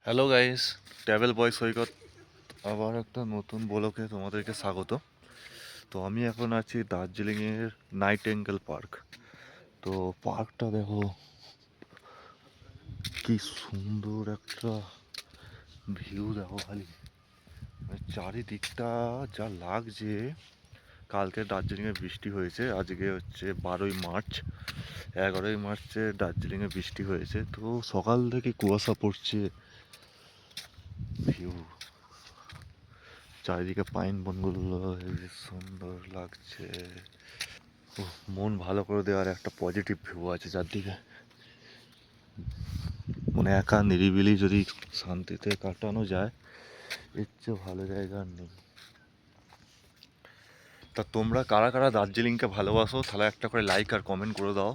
Hello guys, travel বয় সৈকত আবার একটা নতুন ব্লগে তোমাদেরকে স্বাগত। তো আমি এখন আছি দার্জিলিংয়ের নাইটেঙ্গেল পার্ক। তো পার্কটা দেখো কি সুন্দর একটা ভিউ, দেখো খালি মানে চারিদিকটা যা লাগছে। কালকে দার্জিলিংয়ে বৃষ্টি হয়েছে, আজকে হচ্ছে 12ই মার্চ। 11ই মার্চে দার্জিলিংয়ে বৃষ্টি হয়েছে, তো সকাল থেকে কুয়াশা পড়ছে। ভিউ চারিদিকে পাইন বনগুলো হেবি সুন্দর লাগছে। মন ভালো করে দেওয়ার একটা পজিটিভ ভিউ আছে চারদিকে। মানে একা নিরিবিলি যদি শান্তিতে কাটানো যায়, এর চেয়ে ভালো জায়গা আর নেই। তা তোমরা কারা কারা দার্জিলিংকে ভালোবাসো তাহলে একটা করে লাইক আর কমেন্ট করে দাও।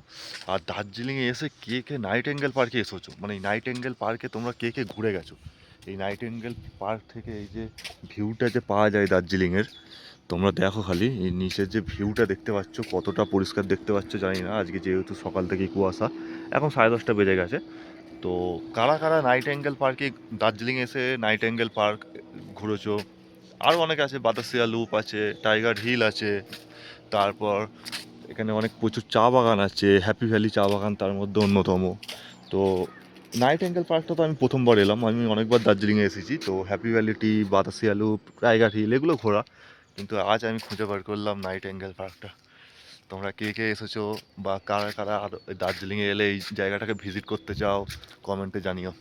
আর দার্জিলিংয়ে এসে কে কে নাইটেঙ্গেল পার্কে এসেছো, মানে এই নাইটেঙ্গেল পার্কে তোমরা কে কে ঘুরে গেছো। এই নাইটেঙ্গেল পার্ক থেকে এই যে ভিউটা যে পাওয়া যায় দার্জিলিংয়ের, তোমরা দেখো খালি এই নিচের যে ভিউটা দেখতে পাচ্ছ, কতটা পরিষ্কার দেখতে পাচ্ছ জানি না। আজকে যেহেতু সকাল থেকেই কুয়াশা, এখন 10:30 বেজে গেছে। তো কারা কারা নাইটেঙ্গেল পার্কে দার্জিলিং এসে নাইটেঙ্গেল পার্ক ঘুরেছো। আরও অনেক আছে, বাতাসিয়া লুপ আছে, টাইগার হিল আছে, তারপর এখানে অনেক প্রচুর চা বাগান আছে, হ্যাপি ভ্যালি চা বাগান তার মধ্যে অন্যতম। তো নাইটেঙ্গেল পার্কটা তো আমি প্রথমবার এলাম, আমি অনেকবার দার্জিলিংয়ে এসেছি। তো হ্যাপি ভ্যালি টি, বাতাসিয়া লুপ, টাইগার হিল এগুলো ঘোরা, কিন্তু আজ আমি খুঁজে বার করলাম নাইটেঙ্গেল পার্কটা। তোমরা কে কে এসেছো বা কারা কারা আর দার্জিলিংয়ে এলে এই জায়গাটাকে ভিজিট করতে চাও, কমেন্টে জানিও।